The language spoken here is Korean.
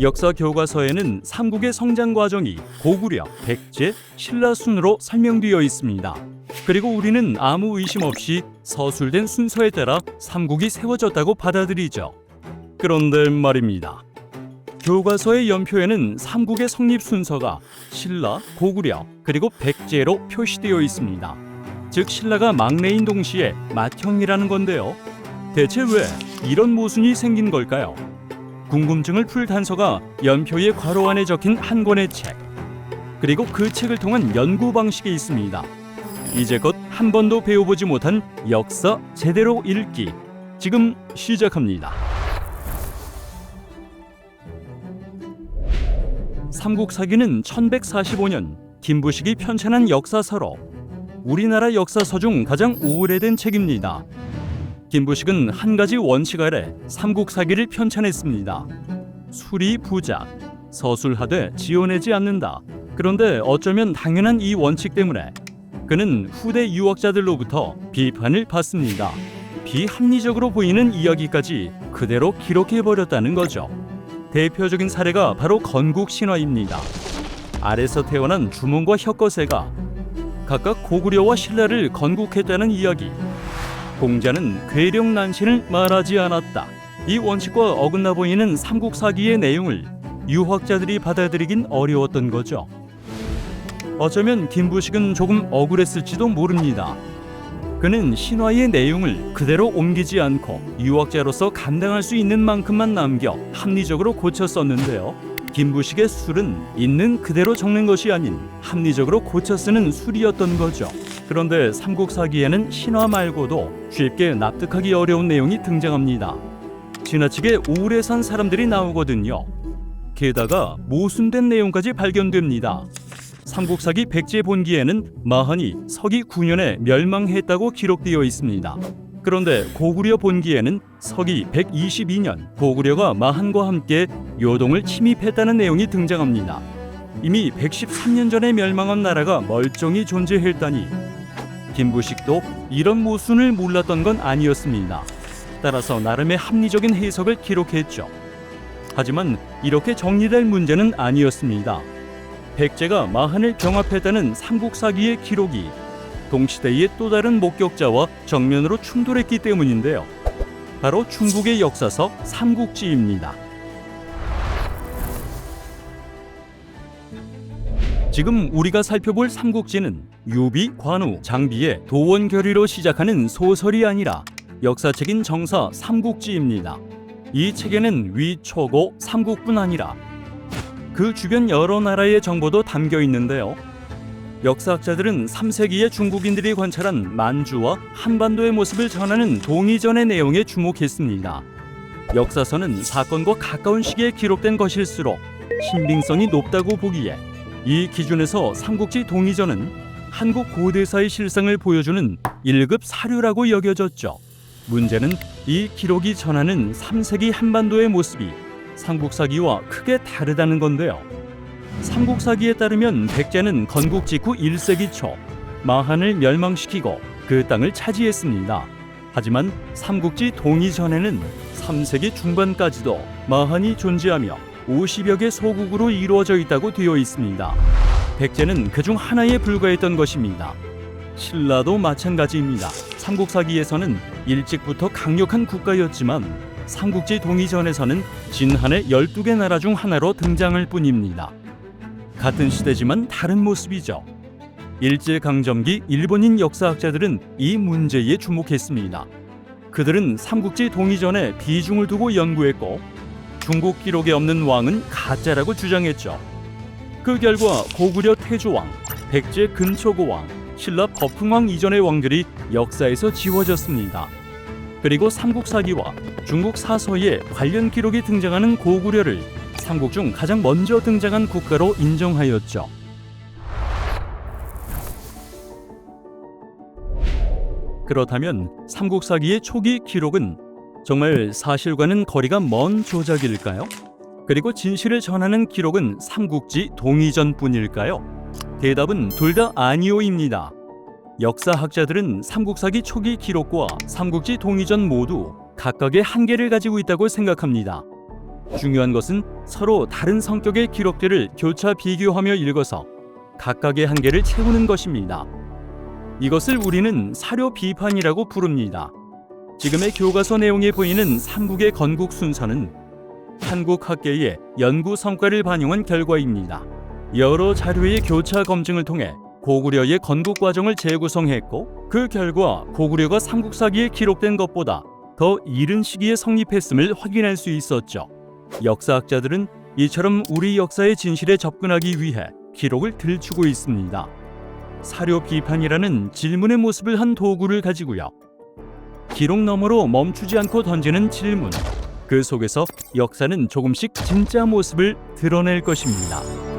역사 교과서에는 삼국의 성장 과정이 고구려, 백제, 신라 순으로 설명되어 있습니다. 그리고 우리는 아무 의심 없이 서술된 순서에 따라 삼국이 세워졌다고 받아들이죠. 그런데 말입니다. 교과서의 연표에는 삼국의 성립 순서가 신라, 고구려, 그리고 백제로 표시되어 있습니다. 즉 신라가 막내인 동시에 맏형이라는 건데요. 대체 왜 이런 모순이 생긴 걸까요? 궁금증을 풀 단서가 연표의 괄호 안에 적힌 한 권의 책, 그리고 그 책을 통한 연구 방식이 있습니다. 이제껏 한 번도 배워보지 못한 역사 제대로 읽기, 지금 시작합니다. 삼국사기는 1145년 김부식이 편찬한 역사서로 우리나라 역사서 중 가장 오래된 책입니다. 김부식은 한 가지 원칙 아래 삼국사기를 편찬했습니다. 수리 부작, 서술하되 지어내지 않는다. 그런데 어쩌면 당연한 이 원칙 때문에 그는 후대 유학자들로부터 비판을 받습니다. 비합리적으로 보이는 이야기까지 그대로 기록해버렸다는 거죠. 대표적인 사례가 바로 건국신화입니다. 알에서 태어난 주몽과 혁거세가 각각 고구려와 신라를 건국했다는 이야기. 공자는 괴력난신을 말하지 않았다. 이 원칙과 어긋나 보이는 삼국사기의 내용을 유학자들이 받아들이긴 어려웠던 거죠. 어쩌면 김부식은 조금 억울했을지도 모릅니다. 그는 신화의 내용을 그대로 옮기지 않고 유학자로서 감당할 수 있는 만큼만 남겨 합리적으로 고쳐 썼는데요. 김부식의 술은 있는 그대로 적는 것이 아닌 합리적으로 고쳐 쓰는 술이었던 거죠. 그런데 삼국사기에는 신화 말고도 쉽게 납득하기 어려운 내용이 등장합니다. 지나치게 오래 산 사람들이 나오거든요. 게다가 모순된 내용까지 발견됩니다. 삼국사기 백제 본기에는 마한이 서기 9년에 멸망했다고 기록되어 있습니다. 그런데 고구려 본기에는 서기 122년 고구려가 마한과 함께 요동을 침입했다는 내용이 등장합니다. 이미 113년 전에 멸망한 나라가 멀쩡히 존재했다니 김부식도 이런 모순을 몰랐던 건 아니었습니다. 따라서 나름의 합리적인 해석을 기록했죠. 하지만 이렇게 정리될 문제는 아니었습니다. 백제가 마한을 병합했다는 삼국사기의 기록이 동시대의 또 다른 목격자와 정면으로 충돌했기 때문인데요. 바로 중국의 역사서 삼국지입니다. 지금 우리가 살펴볼 삼국지는 유비, 관우, 장비의 도원결의로 시작하는 소설이 아니라 역사책인 정사 삼국지입니다. 이 책에는 위, 초고, 삼국뿐 아니라 그 주변 여러 나라의 정보도 담겨 있는데요. 역사학자들은 3세기의 중국인들이 관찰한 만주와 한반도의 모습을 전하는 동의전의 내용에 주목했습니다. 역사서는 사건과 가까운 시기에 기록된 것일수록 신빙성이 높다고 보기에 이 기준에서 삼국지 동의전은 한국 고대사의 실상을 보여주는 1급 사료라고 여겨졌죠. 문제는 이 기록이 전하는 3세기 한반도의 모습이 삼국사기와 크게 다르다는 건데요. 삼국사기에 따르면 백제는 건국 직후 1세기 초 마한을 멸망시키고 그 땅을 차지했습니다. 하지만 삼국지 동의전에는 3세기 중반까지도 마한이 존재하며 50여 개 소국으로 이루어져 있다고 되어 있습니다. 백제는 그중 하나에 불과했던 것입니다. 신라도 마찬가지입니다. 삼국사기에서는 일찍부터 강력한 국가였지만 삼국지 동의전에서는 진한의 12개 나라 중 하나로 등장할 뿐입니다. 같은 시대지만 다른 모습이죠. 일제강점기 일본인 역사학자들은 이 문제에 주목했습니다. 그들은 삼국지 동의전에 비중을 두고 연구했고 중국 기록에 없는 왕은 가짜라고 주장했죠. 그 결과 고구려 태조왕, 백제 근초고왕, 신라 법흥왕 이전의 왕들이 역사에서 지워졌습니다. 그리고 삼국사기와 중국 사서에 관련 기록이 등장하는 고구려를 삼국 중 가장 먼저 등장한 국가로 인정하였죠. 그렇다면 삼국사기의 초기 기록은 정말 사실과는 거리가 먼 조작일까요? 그리고 진실을 전하는 기록은 삼국지 동의전뿐일까요? 대답은 둘 다 아니오입니다. 역사학자들은 삼국사기 초기 기록과 삼국지 동의전 모두 각각의 한계를 가지고 있다고 생각합니다. 중요한 것은 서로 다른 성격의 기록들을 교차 비교하며 읽어서 각각의 한계를 채우는 것입니다. 이것을 우리는 사료 비판이라고 부릅니다. 지금의 교과서 내용에 보이는 삼국의 건국 순서는 한국 학계의 연구 성과를 반영한 결과입니다. 여러 자료의 교차 검증을 통해 고구려의 건국 과정을 재구성했고, 그 결과 고구려가 삼국사기에 기록된 것보다 더 이른 시기에 성립했음을 확인할 수 있었죠. 역사학자들은 이처럼 우리 역사의 진실에 접근하기 위해 기록을 들추고 있습니다. 사료 비판이라는 질문의 모습을 한 도구를 가지고요. 기록 너머로 멈추지 않고 던지는 질문. 그 속에서 역사는 조금씩 진짜 모습을 드러낼 것입니다.